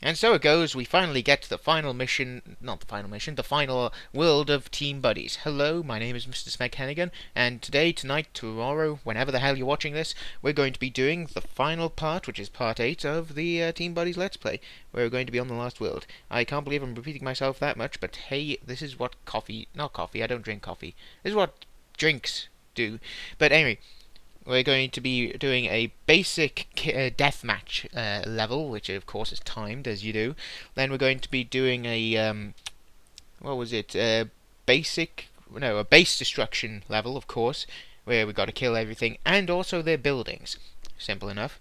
And so it goes, we finally get to the final mission, not the final mission, the final world of Team Buddies. Hello, my name is Mr. Smeg Hennigan, and today, tonight, tomorrow, whenever the hell you're watching this, we're going to be doing the final part, which is part 8 of the Team Buddies Let's Play. We're going to be on the last world. I can't believe I'm repeating myself that much, but hey, this is what not coffee, I don't drink coffee. This is what drinks do. But anyway, we're going to be doing a basic deathmatch level, which of course is timed as you do. Then we're going to be doing a what was it? A base destruction level, of course, where we got to kill everything and also their buildings. Simple enough.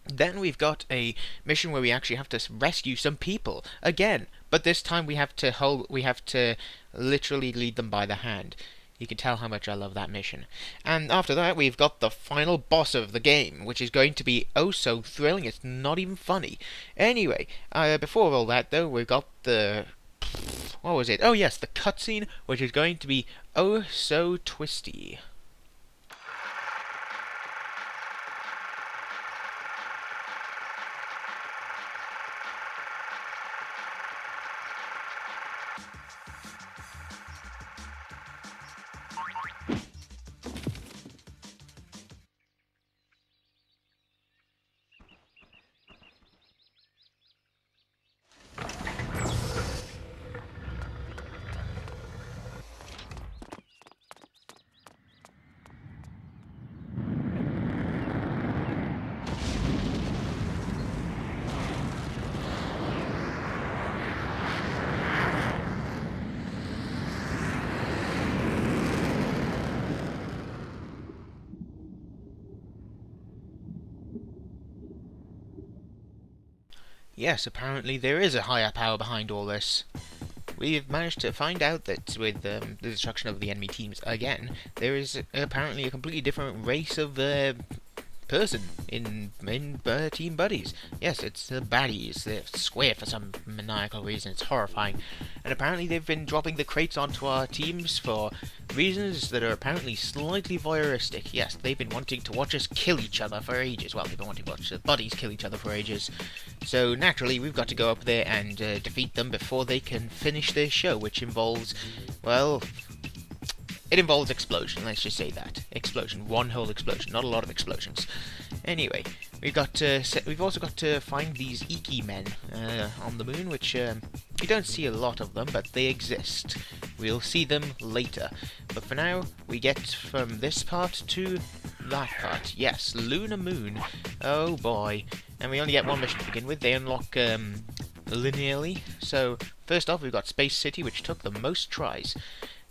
Then we've got a mission where we actually have to rescue some people again, but this time we have to literally lead them by the hand. You can tell how much I love that mission. And after that, we've got the final boss of the game, which is going to be oh so thrilling, it's not even funny. Anyway, before all that though, we've got the... what was it? Oh yes, the cutscene, which is going to be oh so twisty. Yes, apparently there is a higher power behind all this. We've managed to find out that with the destruction of the enemy teams again, there is apparently a completely different race of person in Team Buddies. Yes, it's the baddies. They're square for some maniacal reason. It's horrifying. And apparently they've been dropping the crates onto our teams for reasons that are apparently slightly voyeuristic. Yes, they've been wanting to watch us kill each other for ages. Well, they've been wanting to watch the buddies kill each other for ages. So naturally, we've got to go up there and defeat them before they can finish their show, which involves, well... it involves explosion, let's just say that. Explosion, one whole explosion, not a lot of explosions. Anyway, we've also got to find these Iki men on the moon, which you don't see a lot of them, but they exist. We'll see them later. But for now, we get from this part to that part. Yes, Loon-a moon. Oh boy. And we only get one mission to begin with. They unlock linearly. So, first off, we've got Space City, which took the most tries.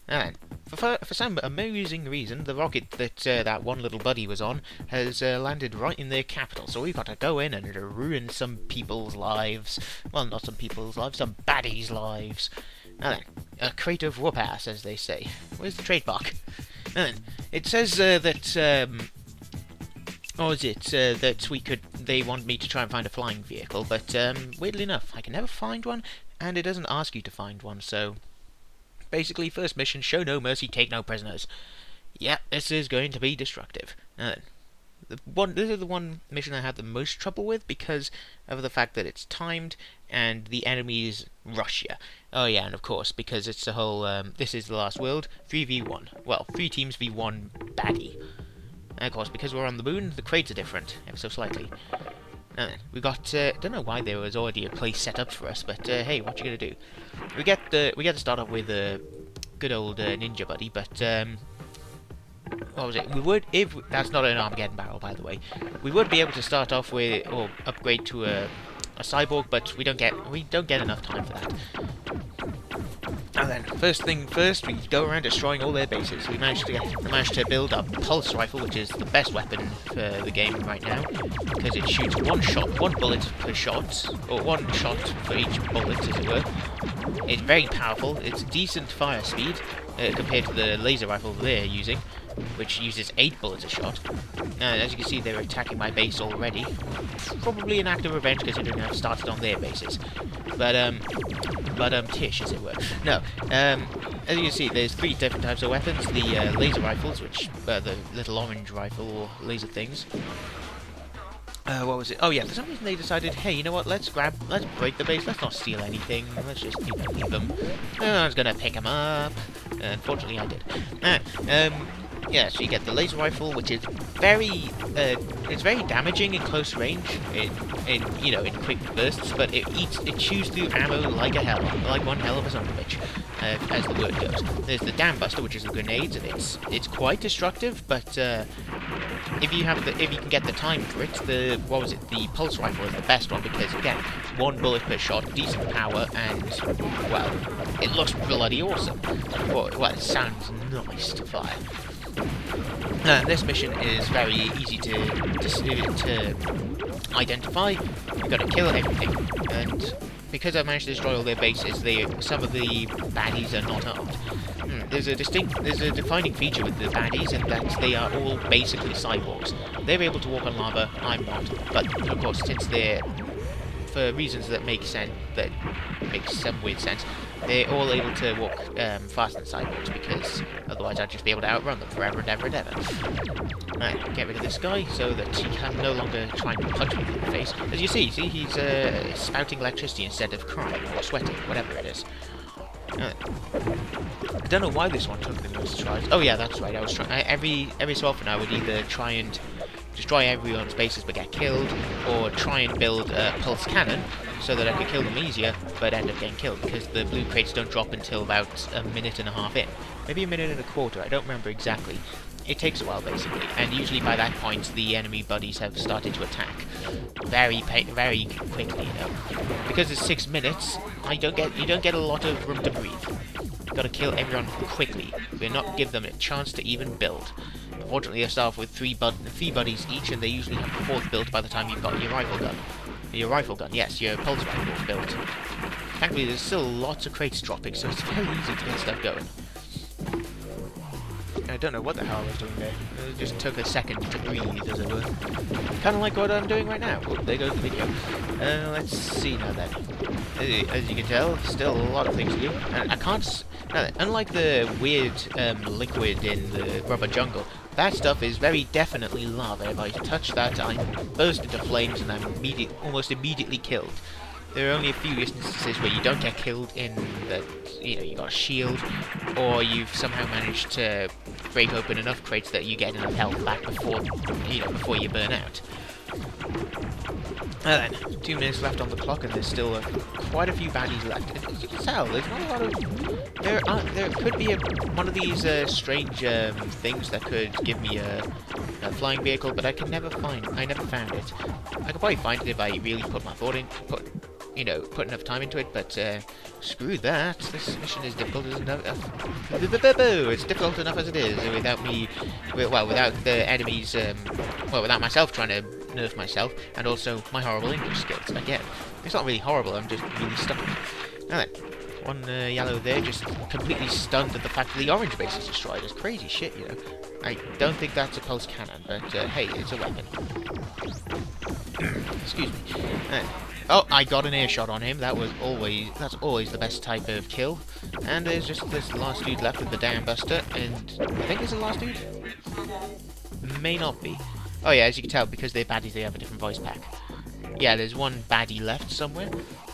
And for some amusing reason, the rocket that that one little buddy was on has landed right in their capital. So we've got to go in and ruin some people's lives. Well, not some people's lives, some baddies' lives. Now then, a crate of whoop-ass, as they say. Where's the trademark? Now then, it says that... or is it that they want me to try and find a flying vehicle, but weirdly enough, I can never find one, and it doesn't ask you to find one, so... basically, first mission, show no mercy, take no prisoners. Yeah, this is going to be destructive. This is the one mission I had the most trouble with because of the fact that it's timed and the enemies rush you. Oh yeah, and of course, because it's the whole, this is the last world, 3v1. Well, 3 teams v1 baddie. And of course, because we're on the moon, the crates are different, ever so slightly. Now then, we've got, don't know why there was already a place set up for us, but hey, what you gonna do? We get to start off with a good old ninja buddy, but what was it? We would, if that's not an Armageddon barrel, by the way, we would be able to start off with or upgrade to a cyborg, but we don't get enough time for that. Now then, first thing first, we go around destroying all their bases. We managed to build a pulse rifle, which is the best weapon for the game right now, because it shoots one bullet per shot, or one shot for each bullet, as it were. It's very powerful. It's decent fire speed compared to the laser rifle they're using, which uses 8 bullets a shot. As you can see, they're attacking my base already. Probably an act of revenge considering I've started on their bases. But tish, as it were. No, as you can see, there's 3 different types of weapons. The laser rifles, which the little orange rifle or laser things. What was it? Oh yeah, for some reason they decided, hey, you know what, let's break the base, let's not steal anything, let's just, leave them. I was gonna pick them up. Unfortunately I did. Yeah, so you get the laser rifle, which is it's very damaging in close range, in quick bursts, but it chews through ammo like one hell of a son of a bitch, as the word goes. There's the dam buster, which is the grenades, and it's quite destructive, but if you can get the time for it, the pulse rifle is the best one, because again, one bullet per shot, decent power, and well, it looks bloody awesome. Well, it sounds nice to fire. This mission is very easy to identify. You've got to kill everything, and because I've managed to destroy all their bases, some of the baddies are not armed. There's a defining feature with the baddies in that they are all basically cyborgs. They're able to walk on lava, I'm not. But of course, since they're, for reasons that make sense, that makes some weird sense, they're all able to walk faster than cyborgs, because otherwise I'd just be able to outrun them forever and ever and ever. Right, get rid of this guy so that he can no longer try and punch me in the face. As you see he's spouting electricity instead of crying or sweating, whatever it is. I don't know why this one took the most tries. Oh yeah, that's right. I was trying every so often I would either try and destroy everyone's bases but get killed, or try and build a pulse cannon so that I could kill them easier, but end up getting killed because the blue crates don't drop until about a minute and a half in, maybe a minute and a quarter. I don't remember exactly. It takes a while basically, and usually by that point the enemy buddies have started to attack very quickly, Because it's 6 minutes, you don't get a lot of room to breathe. You've got to kill everyone quickly. We're not give them a chance to even build. Unfortunately, they start off with three buddies each, and they usually have the fourth built by the time you've got your rifle gun. Yes, your pulse rifle is built. Thankfully, there's still lots of crates dropping, so it's very easy to get stuff going. I don't know what the hell I was doing there. It just took a second to breathe, as it were. Kind of like what I'm doing right now. Oh, there goes the video. Let's see now then. As you can tell, still a lot of things to do. And I can't... unlike the weird liquid in the rubber jungle, that stuff is very definitely lava. If I touch that, I burst into flames and I'm almost immediately killed. There are only a few instances where you don't get killed in that, you got a shield, or you've somehow managed to break open enough crates that you get enough health back before you burn out. Then, 2 minutes left on the clock, and there's still quite a few baddies left. And as you can tell, there's not a lot of... There could be one of these strange things that could give me a flying vehicle, but I never found it. I could probably find it if I really put my thought in, put enough time into it, but screw that. This mission is difficult enough. It's difficult enough as it is, without the enemies, without myself trying to nerf myself, and also my horrible English skills. Again, it's not really horrible, I'm just really stuck. Now then, one yellow there, just completely stunned at the fact that the orange base is destroyed. It's crazy shit, I don't think that's a pulse cannon, but hey, it's a weapon. Excuse me. Oh, I got an air shot on him. That's always the best type of kill. And there's just this last dude left with the dam buster, and I think it's the last dude? May not be. Oh yeah, as you can tell, because they're baddies, they have a different voice pack. Yeah, there's one baddie left somewhere,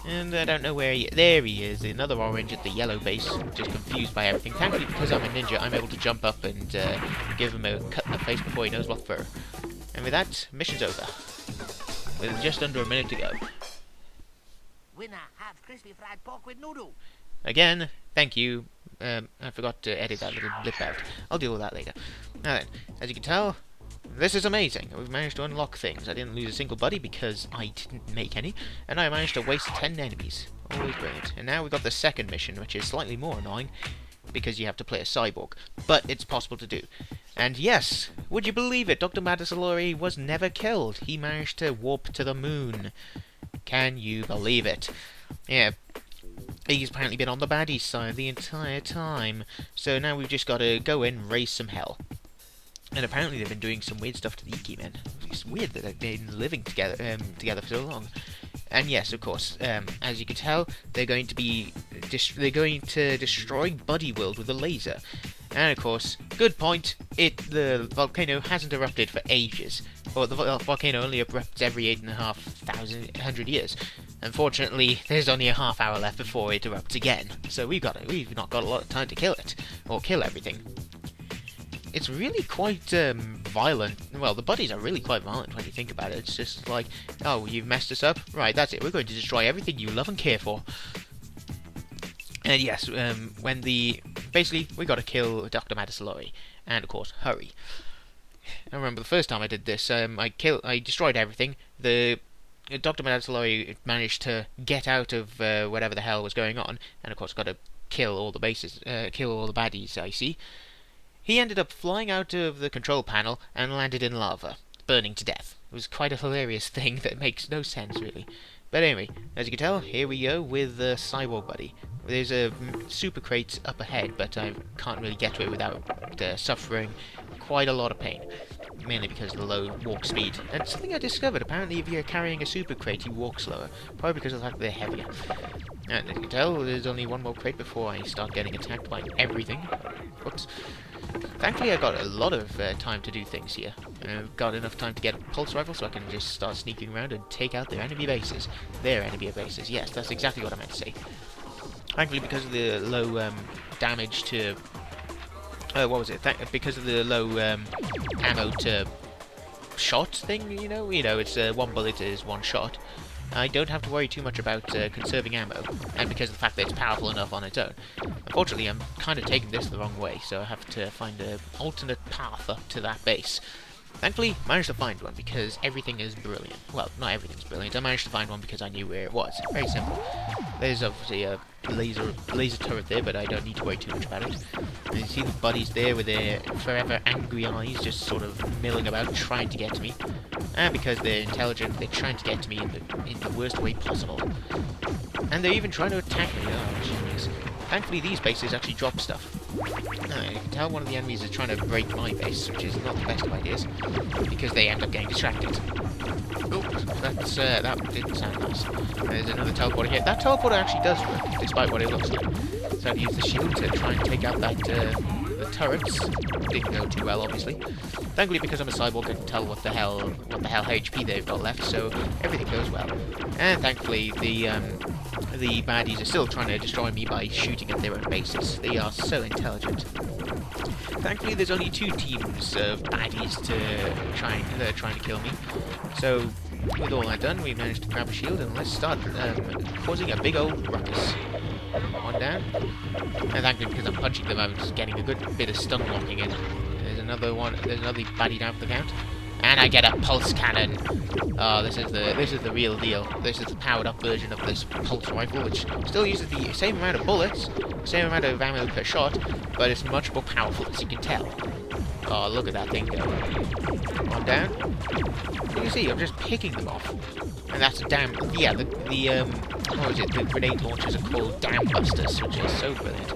and I don't know where there he is, another orange at the yellow base, just confused by everything. Thankfully, because I'm a ninja, I'm able to jump up and give him a cut in the face before he knows what for. And with that, mission's over. With just under a minute to go. Winner, have crispy fried pork with noodle. Again, thank you. I forgot to edit that little blip out. I'll deal with that later. Now then, as you can tell, this is amazing. We've managed to unlock things. I didn't lose a single buddy because I didn't make any, and I managed to waste 10 enemies. Always brilliant. And now we've got the second mission, which is slightly more annoying, because you have to play a cyborg. But it's possible to do. And yes, would you believe it? Dr. Madasalori was never killed. He managed to warp to the moon. Can you believe it? Yeah. He's apparently been on the baddie side the entire time. So now we've just got to go in and raise some hell. And apparently they've been doing some weird stuff to the Iki men. It's weird that they've been living together for so long. And yes, of course, as you can tell, they're going to destroy Buddy World with a laser. And of course, good point, the volcano hasn't erupted for ages. or the volcano only erupts every 8,500 years. Unfortunately, there's only a half hour left before it erupts again, so we've not got a lot of time to kill it, or kill everything. It's really quite violent. Well, the buddies are really quite violent when you think about it. It's just like, oh, you've messed us up? Right, that's it. We're going to destroy everything you love and care for. And yes, basically, we got to kill Dr. Madasalori, and of course, hurry. I remember the first time I did this, I destroyed everything. The Dr. Madasalori managed to get out of whatever the hell was going on, and of course, got to kill all the baddies I see. He ended up flying out of the control panel and landed in lava, burning to death. It was quite a hilarious thing that makes no sense, really. But anyway, as you can tell, here we go with the Cyborg Buddy. There's a super crate up ahead, but I can't really get to it without suffering quite a lot of pain. Mainly because of the low walk speed. And something I discovered, apparently if you're carrying a super crate, you walk slower. Probably because of the fact they're heavier. And as you can tell, there's only one more crate before I start getting attacked by everything. Whoops. Thankfully, I got a lot of time to do things here. I've got enough time to get a pulse rifle, so I can just start sneaking around and take out their enemy bases. Their enemy bases, yes, that's exactly what I meant to say. Thankfully, because of the low damage to... what was it? Because of the low ammo to shot thing, you know, it's one bullet is one shot. I don't have to worry too much about conserving ammo, and because of the fact that it's powerful enough on its own. Unfortunately, I'm kind of taking this the wrong way, so I have to find an alternate path up to that base. Thankfully, I managed to find one because everything is brilliant. Well, not everything's brilliant. I managed to find one because I knew where it was. Very simple. There's obviously a laser turret there, but I don't need to worry too much about it. And you see the buddies there with their forever angry eyes just sort of milling about trying to get to me. And because they're intelligent, they're trying to get to me in the worst way possible. And they're even trying to attack me. Oh, jeez. Thankfully, these bases actually drop stuff. You can tell one of the enemies is trying to break my base, which is not the best of ideas, because they end up getting distracted. Oops, that didn't sound nice. There's another teleporter here. That teleporter actually does work, despite what it looks like. So I've used the shield to try and take out the turrets. Didn't go too well, obviously. Thankfully, because I'm a cyborg, I can tell what the hell HP they've got left, so everything goes well. And thankfully, the baddies are still trying to destroy me by shooting at their own bases. They are so intelligent. Thankfully, there's only 2 teams of baddies that are trying to kill me. So, with all that done, we managed to grab a shield and let's start causing a big old ruckus. One down. And thankfully, because I'm punching them, I'm just getting a good bit of stun locking in. There's another baddie down for the count. And I get a pulse cannon. Oh, this is the real deal. This is the powered up version of this pulse rifle, which still uses the same amount of bullets, same amount of ammo per shot, but it's much more powerful, as you can tell. Oh, look at that thing go. One down. You can see, I'm just picking them off. And that's what was it? The grenade launchers are called Dam Busters, which is so brilliant.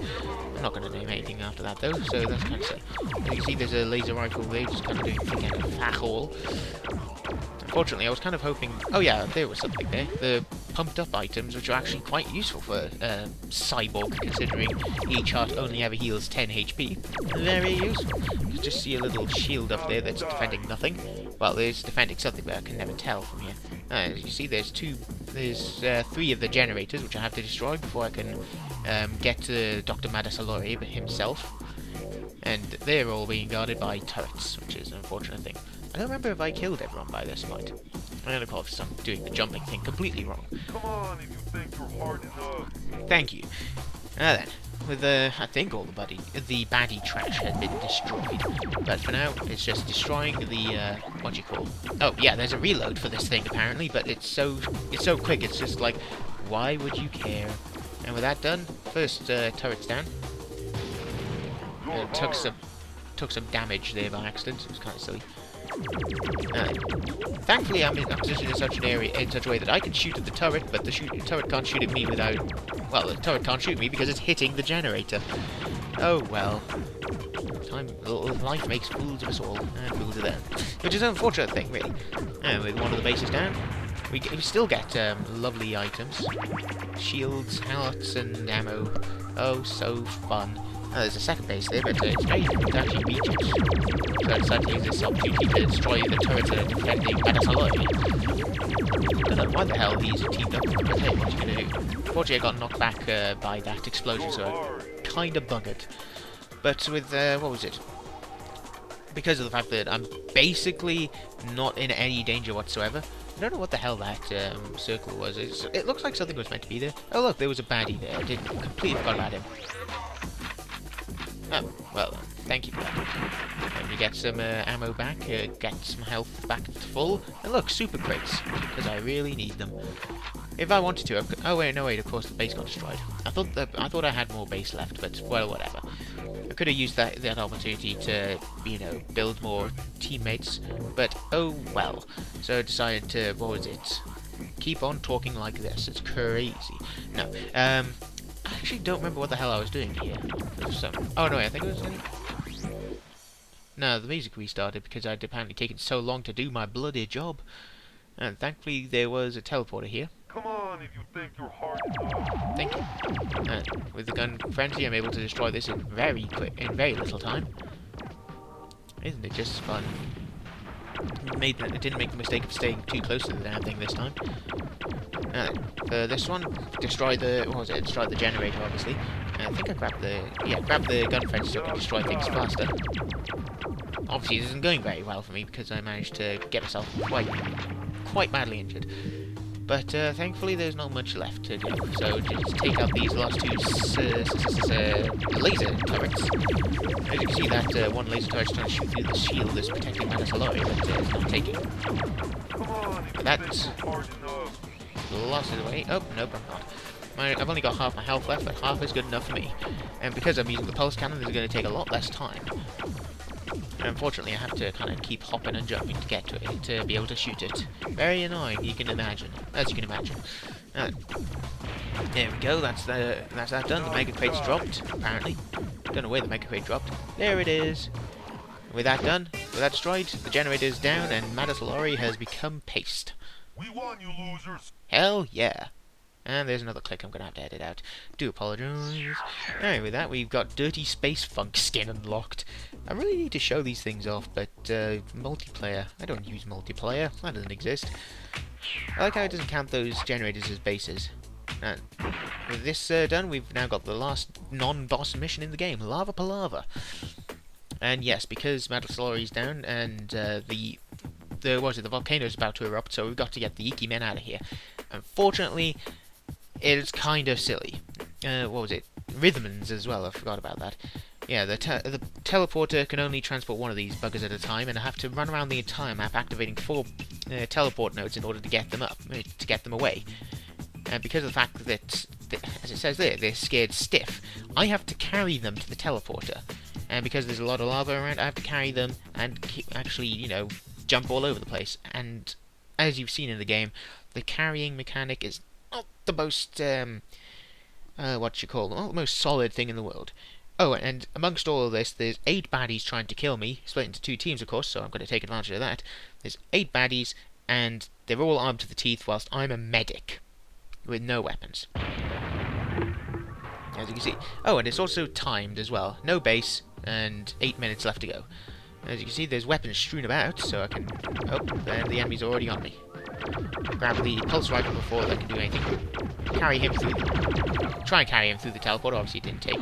I'm not going to name anything after that though, so that's kind of silly. As you can see, there's a laser rifle there, just kind of doing thick end of fuck all. Unfortunately, I was kind of hoping... Oh yeah, there was something there. The pumped up items, which are actually quite useful for cyborg, considering each heart only ever heals 10 HP. Very useful. You just see a little shield up there that's defending nothing. Well, there's defending something, but I can never tell from here. As you see, there's 3 of the generators, which I have to destroy before I can get to Dr. Madasalori himself. And they're all being guarded by turrets, which is an unfortunate thing. I don't remember if I killed everyone by this point. I don't know if I'm doing the jumping thing completely wrong. Come on, if you think you're hard enough. Thank you. Now then, with I think all the baddie trash had been destroyed. But for now, it's just destroying the what do you call? Oh yeah, there's a reload for this thing apparently, but it's so quick. It's just like, why would you care? And with that done, first turret's down. Took some damage there by accident. It was kind of silly. Thankfully, I'm in a position in such a way that I can shoot at the turret, but the turret can't shoot at me without... Well, the turret can't shoot me because it's hitting the generator. Oh well. Life makes fools of us all, and fools of them. Which is an unfortunate thing, really. And with one of the bases down, we still get lovely items. Shields, hearts, and ammo. Oh, so fun. There's a second base there, but it's very difficult to actually reach it. So I decided to use this opportunity to destroy the turrets that are defending Madasaloi. I don't know why the hell he's teamed up with, but hey, what are you going to do? Fortunately, I got knocked back by that explosion, so I kind of buggered. But with, what was it? Because of the fact that I'm basically not in any danger whatsoever. I don't know what the hell that circle was. It looks like something was meant to be there. Oh look, there was a baddie there. I completely forgot about him. Oh, well, thank you for that. And you get some ammo back, get some health back to full, and look, super crates, because I really need them. If I wanted to, oh wait, no wait, of course the base got destroyed. I thought I had more base left, but well, whatever. I could have used that opportunity to, you know, build more teammates, but oh well. So I decided to, what was it? Keep on talking like this. It's crazy. No, I actually don't remember what the hell I was doing here. There was some, oh no, I think it was. No, the music restarted because I'd apparently taken so long to do my bloody job. And thankfully there was a teleporter here. Come on if you think you're hard enough. Thank you. With the gun frenzy, I'm able to destroy this in very little time. Isn't it just fun? It didn't make the mistake of staying too close to the damn thing this time. This one, destroy the, what was it? Destroy the generator, obviously. I think I grabbed the gun frenzy so I can destroy things faster. Obviously, this isn't going very well for me because I managed to get myself quite badly injured. But thankfully there's not much left to do, so just take out these last two laser turrets. As you can see, that one laser turret's trying to shoot through the shield that's protecting Madasaloi, but it's not taking. That's lost it away. Oh, nope, I'm not. I've only got half my health left, but half is good enough for me. And because I'm using the pulse cannon, this is going to take a lot less time. And unfortunately, I have to kind of keep hopping and jumping to get to it, to be able to shoot it. Very annoying, you can imagine. As you can imagine. There we go, that's that done. The Mega Crate's dropped, apparently. Don't know where the Mega Crate dropped. There it is. With that done, with that destroyed, the generator's down, and Madasalori has become paste. We won, you losers. Hell yeah. And there's another click I'm going to have to edit out. Do apologise. Anyway, with that, we've got Dirty Space Funk skin unlocked. I really need to show these things off, but multiplayer. I don't use multiplayer. That doesn't exist. I like how it doesn't count those generators as bases. And with this done, we've now got the last non-boss mission in the game, Lava Palava. And yes, because Madasalori's down and the volcano is about to erupt, so we've got to get the Iki men out of here. Unfortunately, it's kind of silly. What was it? Rhythmans as well, I forgot about that. Yeah, the teleporter can only transport one of these buggers at a time, and I have to run around the entire map activating 4 teleport nodes in order to get them up, to get them away. And because of the fact that, as it says there, they're scared stiff, I have to carry them to the teleporter. And because there's a lot of lava around, I have to carry them and actually, you know, jump all over the place. And as you've seen in the game, the carrying mechanic is not the most, the most solid thing in the world. Oh, and amongst all of this, there's 8 baddies trying to kill me, split into 2 teams, of course, so I'm going to take advantage of that. There's 8 baddies, and they're all armed to the teeth, whilst I'm a medic with no weapons. As you can see. Oh, and it's also timed as well. No base, and 8 minutes left to go. As you can see, there's weapons strewn about, so I can... Oh, and the enemy's already on me. Grab the pulse rifle before they can do anything. Carry him through... Try and carry him through the teleporter, obviously it didn't take.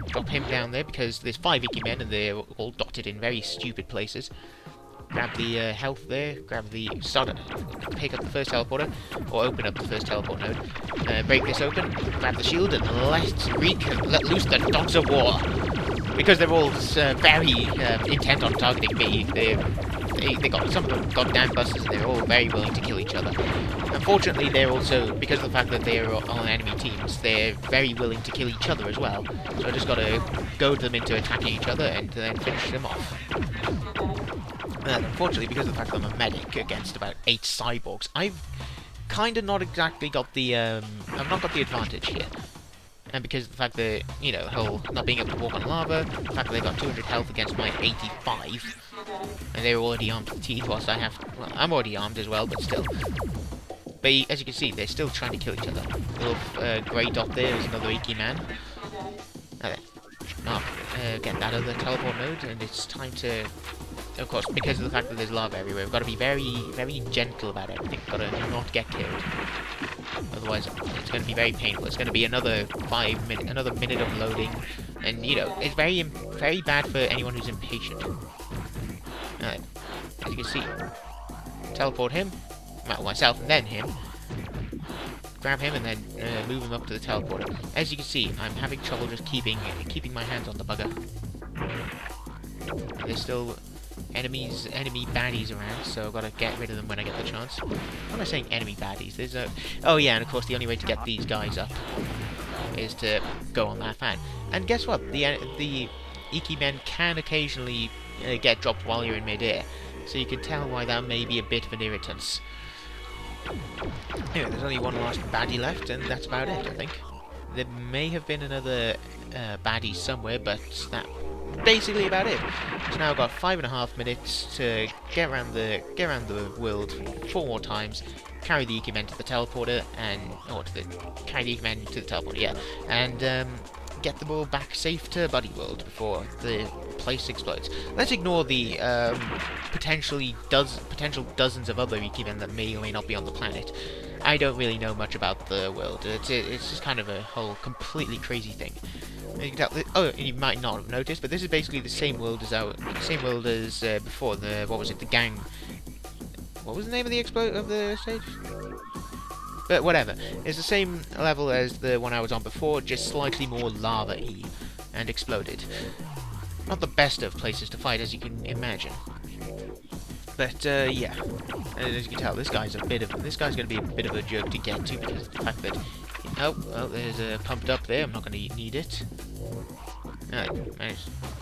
Drop him down there, because there's 5 Iki men, and they're all dotted in very stupid places. Grab the health there, pick up the first teleporter, or open up the first teleport node. Break this open, grab the shield, and let loose the dogs of war. Because they're all very intent on targeting me, they got some of them goddamn busters, and they're all very willing to kill each other. Unfortunately, they're also, because of the fact that they're on enemy teams, they're very willing to kill each other as well. So I just gotta goad them into attacking each other and then finish them off. And unfortunately, because of the fact that I'm a medic against about 8 cyborgs, I've kind of not exactly got the, I've not got the advantage here. And because of the fact that, you know, the whole not being able to walk on lava, the fact that they've got 200 health against my 85, and they're already armed to the teeth, whilst well, I'm already armed as well, but still. But as you can see, they're still trying to kill each other. The little grey dot there is another Iki man. get that other teleport node, and it's time to, of course, because of the fact that there's lava everywhere, we've got to be very, very gentle about everything. Got to not get killed. Otherwise, it's going to be very painful. It's going to be another another minute of loading, and you know, it's very, very bad for anyone who's impatient. As you can see, teleport him, well, myself and then him. Grab him and then move him up to the teleporter. As you can see, I'm having trouble just keeping my hands on the bugger. And there's still enemy baddies around, so I've got to get rid of them when I get the chance. Why am I saying enemy baddies? There's a... Oh yeah, and of course the only way to get these guys up is to go on that fan. And guess what? The Iki men can occasionally get dropped while you're in mid-air, so you can tell why that may be a bit of an irritant. Anyway, there's only one last baddie left, and that's about it, I think. There may have been another baddie somewhere, but that's basically about it. So now I've got 5.5 minutes to get around the world 4 more times, carry the Iki men to the teleporter, and carry the Iki men to the teleporter, yeah, and get them all back safe to Buddy World before the place explodes. Let's ignore the potential dozens of other Iki men that may or may not be on the planet. I don't really know much about the world. It's just kind of a whole completely crazy thing. You can tell, oh, you might not have noticed, but this is basically the same world as before. What was it? The gang. What was the name of the stage? But whatever. It's the same level as the one I was on before, just slightly more lava-y and exploded. Not the best of places to fight, as you can imagine. But yeah, and as you can tell, this guy's going to be a bit of a jerk to get to because of the fact that well, there's a pumped up there. I'm not going to need it.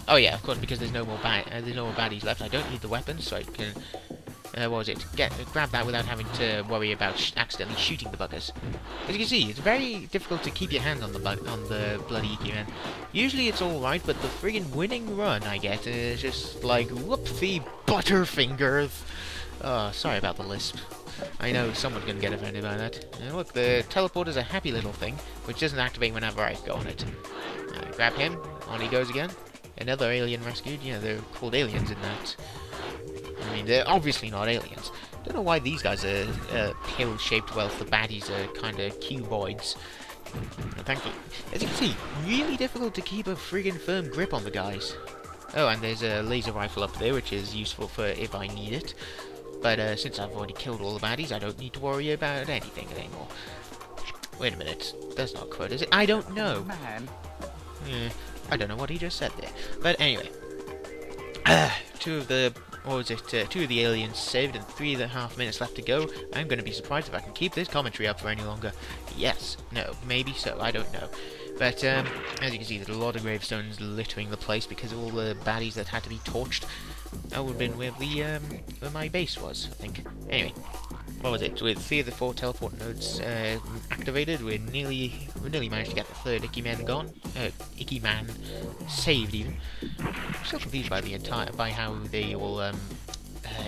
Oh yeah, of course, because there's no more baddies left. I don't need the weapons, so I can. What was it? Grab that without having to worry about accidentally shooting the buggers. As you can see, it's very difficult to keep your hands on the bloody Iki men. Usually it's alright, but the friggin' winning run I get is just like, whoopsie butterfingers. Oh, sorry about the lisp. I know someone's gonna get offended by that. Look, the teleporter's a happy little thing, which doesn't activate whenever I go on it. Grab him, on he goes again. Another alien rescued. Yeah, they're called aliens in that. I mean, they're obviously not aliens. Don't know why these guys are pill-shaped whilst the baddies are kind of cuboids. Thankfully, as you can see, really difficult to keep a friggin' firm grip on the guys. Oh, and there's a laser rifle up there, which is useful for if I need it. But since I've already killed all the baddies, I don't need to worry about anything anymore. Wait a minute, that's not quite, is it? I don't know. Man. Yeah, I don't know what he just said there. But anyway, two of the aliens saved and 3.5 minutes left to go. I'm going to be surprised if I can keep this commentary up for any longer. Yes, no, maybe so, I don't know. But as you can see, there's a lot of gravestones littering the place because of all the baddies that had to be torched. That would have been where my base was, I think. Anyway, what was it? With 3 of the 4 teleport nodes activated, we nearly managed to get the 3rd Iki man gone. Iki man saved even. I'm still confused by how they all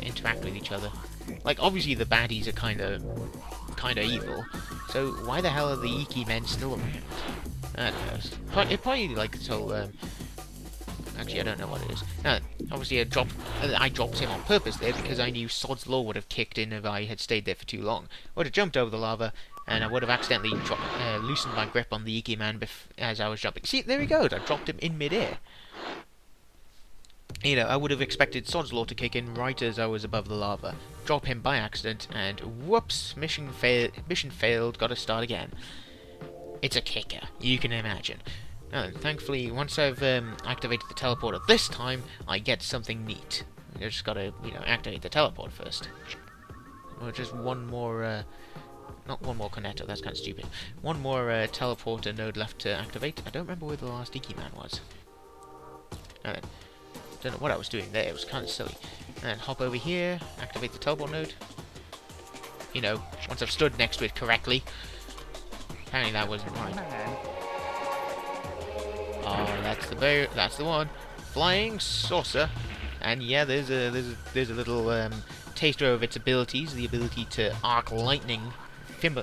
interact with each other. Like, obviously the baddies are kind of evil. So why the hell are the Iki men still around? I don't know. It's probably like this whole. Actually, I don't know what it is. No, obviously I dropped him on purpose there because I knew Sod's Law would have kicked in if I had stayed there for too long. I would have jumped over the lava, and I would have accidentally loosened my grip on the Iki man as I was jumping. See, there he goes. I dropped him in mid-air. You know, I would have expected Sod's Law to kick in right as I was above the lava. Drop him by accident, and whoops, mission failed, gotta start again. It's a kicker, you can imagine. Thankfully, once I've activated the teleporter this time, I get something neat. I just gotta, activate the teleport first. Or just one more, not one more connector, that's kind of stupid. One more teleporter node left to activate. I don't remember where the last Iki man was. Don't know what I was doing there, it was kind of silly. And hop over here, activate the teleport node. You know, once I've stood next to it correctly. Apparently that wasn't right. Oh, that's the one. Flying saucer. And yeah, there's a little taster of its abilities, the ability to arc lightning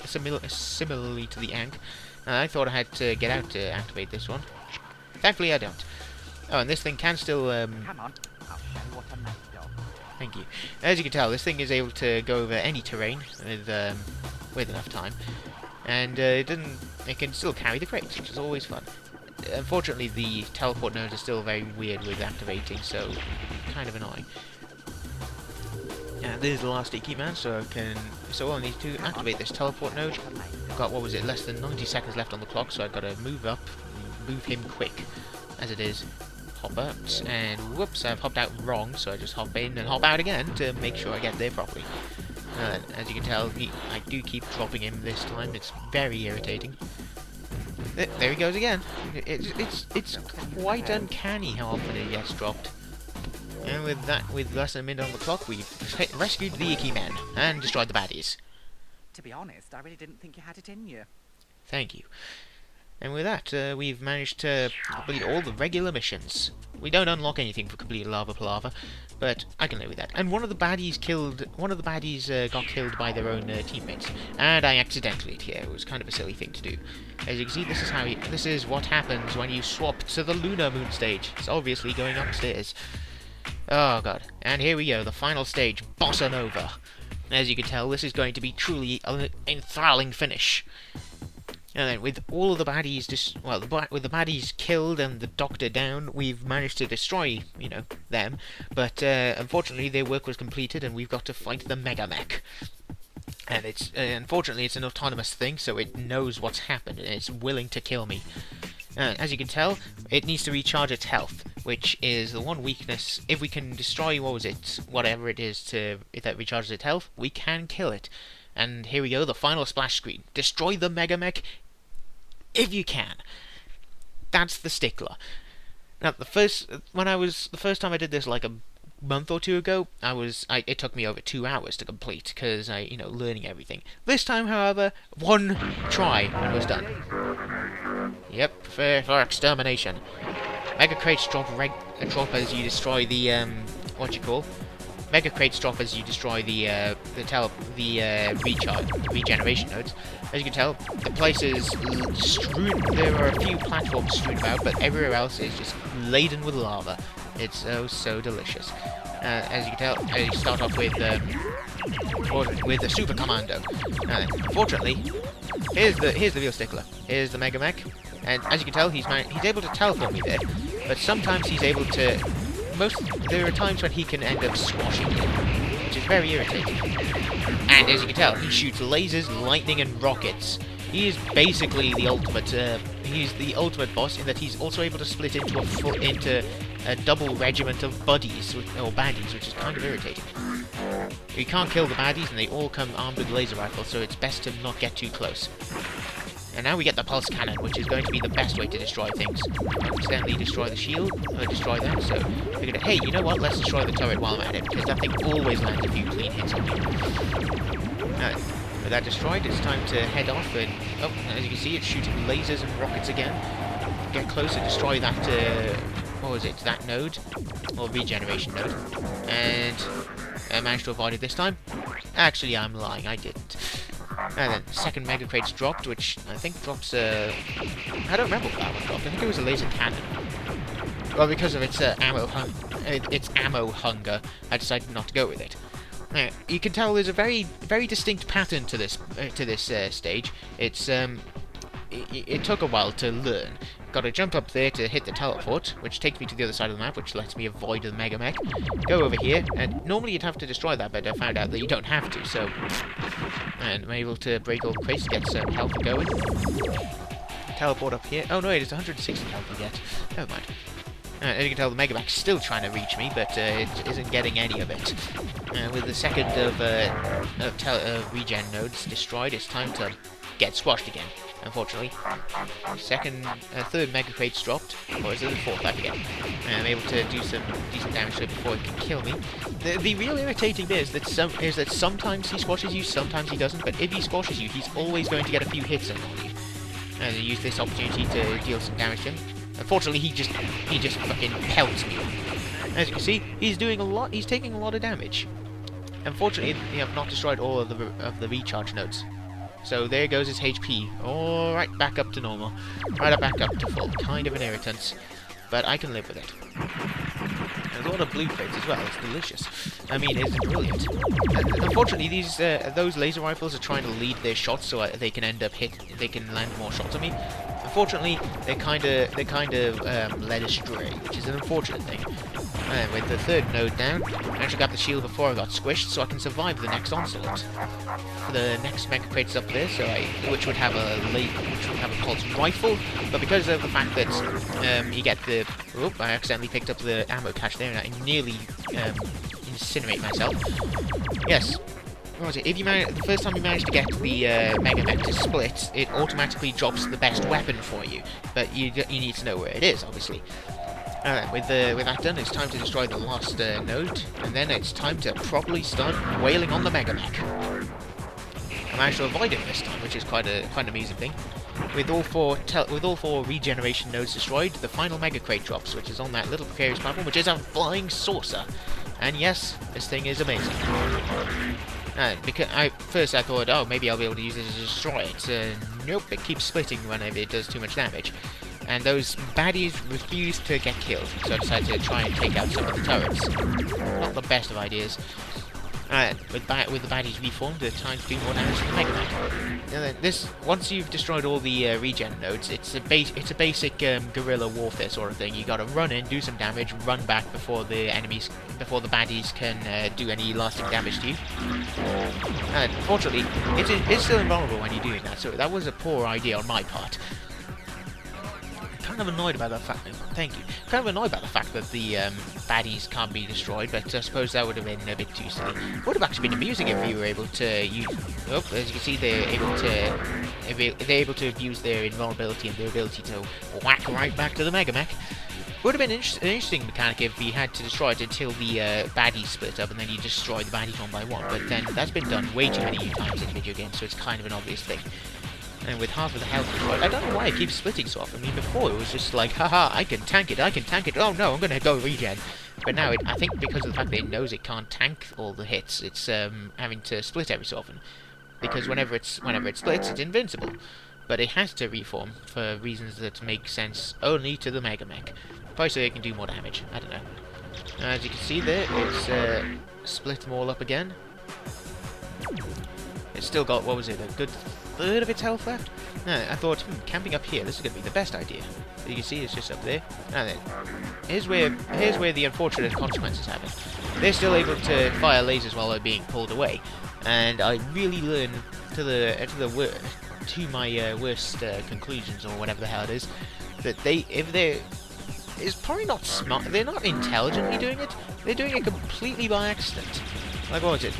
similarly to the Ankh. I thought I had to get out to activate this one. Thankfully I don't. Oh, and this thing can still, Come on, I'll show you what I'm made of. thank you. As you can tell, this thing is able to go over any terrain with enough time. And it can still carry the crates, which is always fun. Unfortunately, the teleport nodes are still very weird with activating, so kind of annoying. And this is the last key man, so I need to activate this teleport node. Got, what was it, less than 90 seconds left on the clock, so I've got to move up, move him quick, as it is. Hop out, and whoops, I've hopped out wrong, so I just hop in and hop out again to make sure I get there properly. As you can tell, I do keep dropping him this time. It's very irritating. There he goes again. It's quite uncanny how often he gets dropped. And with that, with less than a minute on the clock, we've rescued the Icky Men and destroyed the baddies. To be honest, I really didn't think you had it in you. Thank you. And with that, we've managed to complete all the regular missions. We don't unlock anything for complete Lava Palava, but I can live with that. And one of the baddies got killed by their own teammates, and I accidentally did here. It was kind of a silly thing to do. As you can see, this is what happens when you swap to the Loon-a moon stage. It's obviously going upstairs. Oh god. And here we go, the final stage, Bossa Nova. As you can tell, this is going to be truly an enthralling finish. And then with all of the baddies, with the baddies killed and the Doctor down, we've managed to destroy, them. But unfortunately, their work was completed, and we've got to fight the Mega Mech. And it's unfortunately it's an autonomous thing, so it knows what's happened and it's willing to kill me. As you can tell, it needs to recharge its health, which is the one weakness. If we can destroy whatever it is that recharges its health, we can kill it. And here we go, the final splash screen. Destroy the Mega Mech if you can. That's the stickler. Now, the first time I did this, like a month or two ago, it took me over 2 hours to complete because learning everything. This time, however, 1 try was done. Yep, for extermination. Mega crates drop as you destroy the Mega crates drop as you destroy the regeneration nodes. As you can tell, the place is strewn. There are a few platforms strewn about, but everywhere else is just laden with lava. It's so delicious. As you can tell, you start off with the Super Commando. Unfortunately, here's the real stickler. Here's the Mega Mech, and as you can tell, he's able to teleport me there. But sometimes he's able to. There are times when he can end up squashing you, which is very irritating. And as you can tell, he shoots lasers, lightning, and rockets. He is basically the ultimate. He's the ultimate boss in that he's also able to split into a double regiment of baddies, which is kind of irritating. You can't kill the baddies, and they all come armed with laser rifles, so it's best to not get too close. And now we get the pulse cannon, which is going to be the best way to destroy things. Accidentally destroy the shield, or destroy them, so we're gonna, hey, you know what, let's destroy the turret while I'm at it, because that thing always lands a few clean hits on you. Now, with that destroyed, it's time to head off, and, as you can see, it's shooting lasers and rockets again. Get close and destroy that, that node, or regeneration node, and I managed to avoid it this time. Actually, I'm lying, I didn't. And then second Mega Crate's dropped, which I think drops I don't remember what that one dropped. I think it was a laser cannon. Well, because of its ammo hunger, I decided not to go with it. Now, you can tell there's a very, very distinct pattern to this stage. It's it took a while to learn. Got to jump up there to hit the teleport, which takes me to the other side of the map, which lets me avoid the Mega Mech. Go over here, and normally you'd have to destroy that, but I found out that you don't have to, so. And I'm able to break all the crates to get some health going. Teleport up here. Oh no, it's 160 health you get. Never mind. As you can tell, the Mega Mech's still trying to reach me, but it isn't getting any of it. With the second regen nodes destroyed, it's time to get squashed again. Unfortunately, third Mega Crate's dropped, or is it the fourth? I forget. I'm able to do some decent damage to it before it can kill me. The real irritating bit is that sometimes he squashes you, sometimes he doesn't. But if he squashes you, he's always going to get a few hits in on you. And I use this opportunity to deal some damage to him. Unfortunately, he just fucking pelts me. As you can see, he's doing a lot. He's taking a lot of damage. Unfortunately, we have not destroyed all of the recharge nodes. So there goes his HP. Alright, back up to normal. Right back up to full. Kind of an irritant. but I can live with it. There's a lot of blue crates as well. It's delicious. I mean, it's brilliant. Unfortunately, those laser rifles are trying to lead their shots, so they can they can land more shots on me. Unfortunately, they kind of led astray, which is an unfortunate thing. And with the third node down, I actually got the shield before I got squished, so I can survive the next onslaught. The next mega crate's up there, which would have a pulse rifle, but because of the fact that you get the, I accidentally picked up the ammo cache there, and I nearly incinerate myself. Yes. What was it? If the first time you manage to get the Mega Mech to split, it automatically drops the best weapon for you, but you need to know where it is, obviously. With that done, it's time to destroy the last node, and then it's time to properly start wailing on the Mega Mech. I managed to avoid it this time, which is quite an amazing thing. With all four regeneration nodes destroyed, the final Mega Crate drops, which is on that little precarious platform, which is a flying saucer. And yes, this thing is amazing. Because first I thought, oh, maybe I'll be able to use it to destroy it. Nope, it keeps splitting whenever it does too much damage. And those baddies refuse to get killed, so I decided to try and take out some of the turrets. Not the best of ideas. With the baddies reformed, it's time to do more damage to the Mega Mech. Once you've destroyed all the regen nodes, it's a basic guerrilla warfare sort of thing. You gotta run in, do some damage, run back before the baddies can do any lasting damage to you. Unfortunately, it's still invulnerable when you're doing that, so that was a poor idea on my part. Kind of annoyed about the fact. Thank you. Kind of annoyed about the fact that the baddies can't be destroyed, but I suppose that would have been a bit too silly. It would have actually been amusing if you were able to use. Oh, as you can see, they're able to abuse their invulnerability and their ability to whack right back to the Mega Mech. It would have been an interesting mechanic if you had to destroy it until the baddies split up, and then you destroy the baddies one by one. But then that's been done way too many times in video games, so it's kind of an obvious thing. And with half of the health destroyed, I don't know why it keeps splitting so often. I mean, before it was just like, haha, I can tank it, oh no, I'm gonna go regen. But now, I think because of the fact that it knows it can't tank all the hits, it's having to split every so often. Because whenever it splits, it's invincible. But it has to reform for reasons that make sense only to the Mega Mech. Probably so it can do more damage, I don't know. As you can see there, it's split them all up again. It's still got, what was it, a good third of its health left? I thought, camping up here, this is going to be the best idea. You can see it's just up there. And then, here's where the unfortunate consequences happen. They're still able to fire lasers while they're being pulled away, and I really learn to my worst conclusions, or whatever the hell it is, that it's probably not smart. They're not intelligently doing it. They're doing it completely by accident. Like, what was it?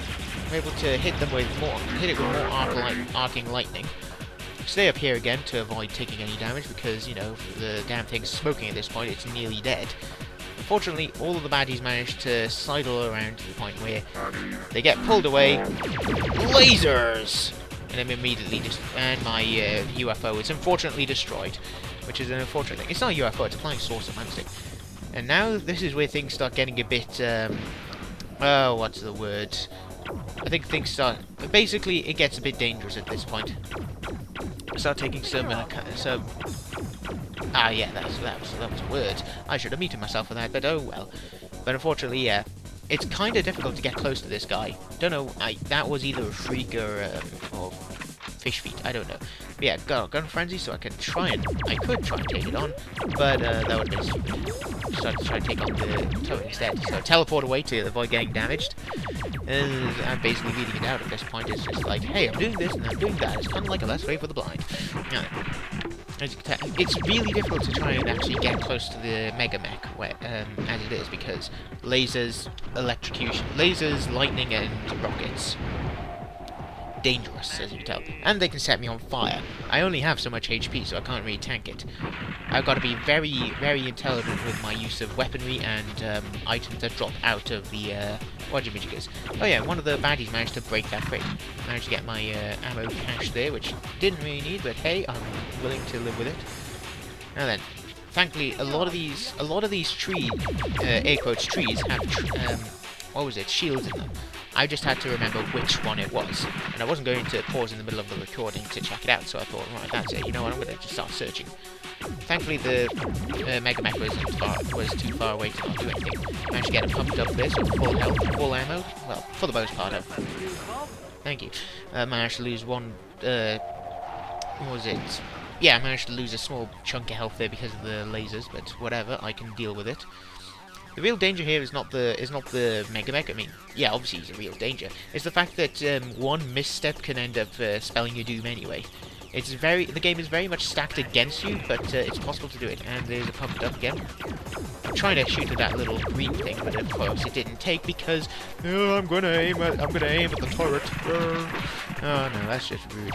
I'm able to hit it with more arcing lightning. Stay up here again to avoid taking any damage because, you know, the damn thing's smoking at this point. It's nearly dead. Unfortunately, all of the baddies manage to sidle around to the point where they get pulled away. Lasers! And I'm immediately and my UFO is unfortunately destroyed, which is an unfortunate thing. It's not a UFO, it's a flying saucer, man. And now this is where things start getting a bit, oh, what's the word? I think things start... Basically, it gets a bit dangerous at this point. Start taking some... Ah, yeah, that was a word. I should have muted myself for that, but oh well. But unfortunately, yeah, it's kind of difficult to get close to this guy. Don't know, that was either a freak or fish feet, I don't know. But yeah, gun frenzy, so I could try and take it on, but that would have been stupid. So I had to try and take on the turret instead. So teleport away to avoid getting damaged. And I'm basically leading it out at this point. It's just like, hey, I'm doing this and I'm doing that. It's kind of like a Let's Play for the blind. As you can tell, it's really difficult to try and actually get close to the Mega Mech as it is, because lasers, electrocution, lasers, lightning, and rockets. Dangerous, as you can tell. And they can set me on fire. I only have so much HP, so I can't really tank it. I've got to be very, very intelligent with my use of weaponry and items that drop out of the whatchamajiggas. Oh yeah, one of the baddies managed to break that crate. Managed to get my ammo cache there, which didn't really need, but hey, I'm willing to live with it. Now then, thankfully, a lot of these trees, air quotes trees, have what was it, shields in them. I just had to remember which one it was, and I wasn't going to pause in the middle of the recording to check it out, so I thought, right, that's it, you know what, I'm going to just start searching. thankfully the Mega Mech was too far away to not do anything. Managed to get it pumped up there, so full health, full ammo. Well, for the most part. Thank you. Managed to lose one. What was it? Yeah, I managed to lose a small chunk of health there because of the lasers, but whatever, I can deal with it. The real danger here is not the Mega Mech. I mean, yeah, obviously he's a real danger. It's the fact that one misstep can end up spelling your doom anyway. The game is very much stacked against you, but it's possible to do it. And there's a pumped up again. I'm trying to shoot at that little green thing, but of course it didn't take because I'm gonna aim at the turret. Oh no, that's just rude.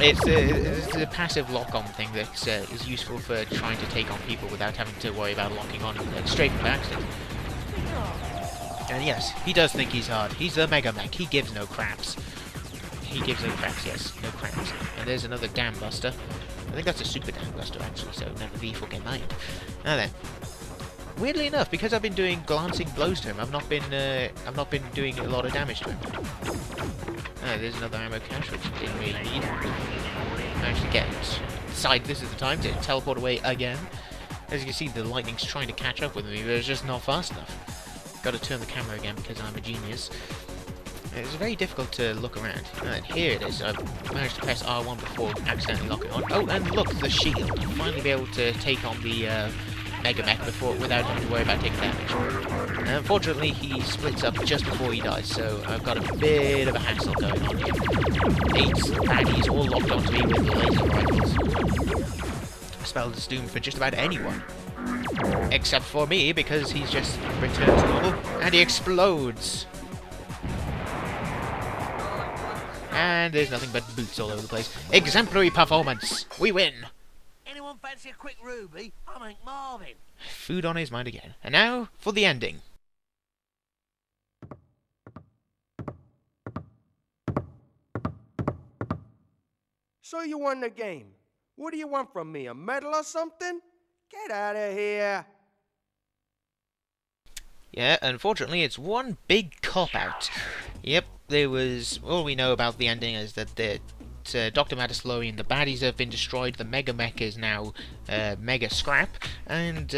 It's a passive lock-on thing that is useful for trying to take on people without having to worry about locking on straight from accident. And yes, he does think he's hard. He's the Mega Mech. He gives no craps. He gives no craps, yes, no craps. And there's another Dam Buster. I think that's a Super Dam Buster actually, so none of these will get mind. Now then, weirdly enough, because I've been doing glancing blows to him, I've not been doing a lot of damage to him. There's another ammo cache, which I didn't really need. Managed to get inside. This is the time to teleport away again. As you can see, the lightning's trying to catch up with me, but it's just not fast enough. Got to turn the camera again because I'm a genius. It's very difficult to look around. And here it is. I've managed to press R1 before accidentally locking on. Oh, and look, the shield. I'll finally be able to take on the Mega Mech without having to worry about taking damage. And unfortunately, he splits up just before he dies, so I've got a bit of a hassle going on here. 8 baddies all locked onto me with the laser rifles. Spelled as doom for just about anyone. Except for me, because he's just returned to normal, and he explodes. And there's nothing but boots all over the place. Exemplary performance! We win! Anyone fancy a quick ruby? I'm Hank Marvin. Food on his mind again. And now, for the ending. So you won the game. What do you want from me, a medal or something? Get out of here. Yeah, unfortunately, it's one big cop-out. Yep, there was... All we know about the ending is that Dr. Mataslori and the baddies have been destroyed, the Mega Mech is now mega scrap, and,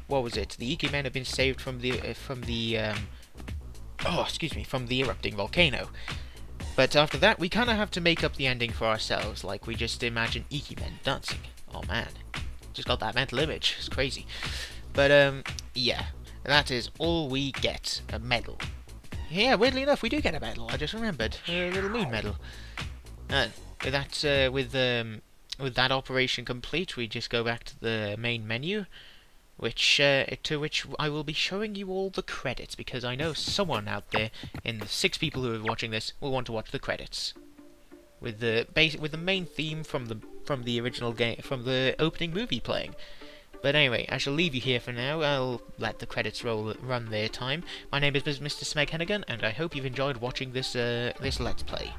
what was it? The Iki Men have been saved from the erupting volcano. But after that, we kind of have to make up the ending for ourselves, like we just imagine Iki Men dancing. Oh man, just got that mental image, it's crazy. But, yeah. That is all we get, a medal. Yeah, weirdly enough, we do get a medal. I just remembered, a little moon medal. With that operation complete, we just go back to the main menu, to which I will be showing you all the credits, because I know someone out there, in the 6 people who are watching this, will want to watch the credits. With the main theme from the original game, from the opening movie playing. But anyway, I shall leave you here for now. I'll let the credits run their time. My name is Mr. Smeg Hennigan, and I hope you've enjoyed watching this Let's Play.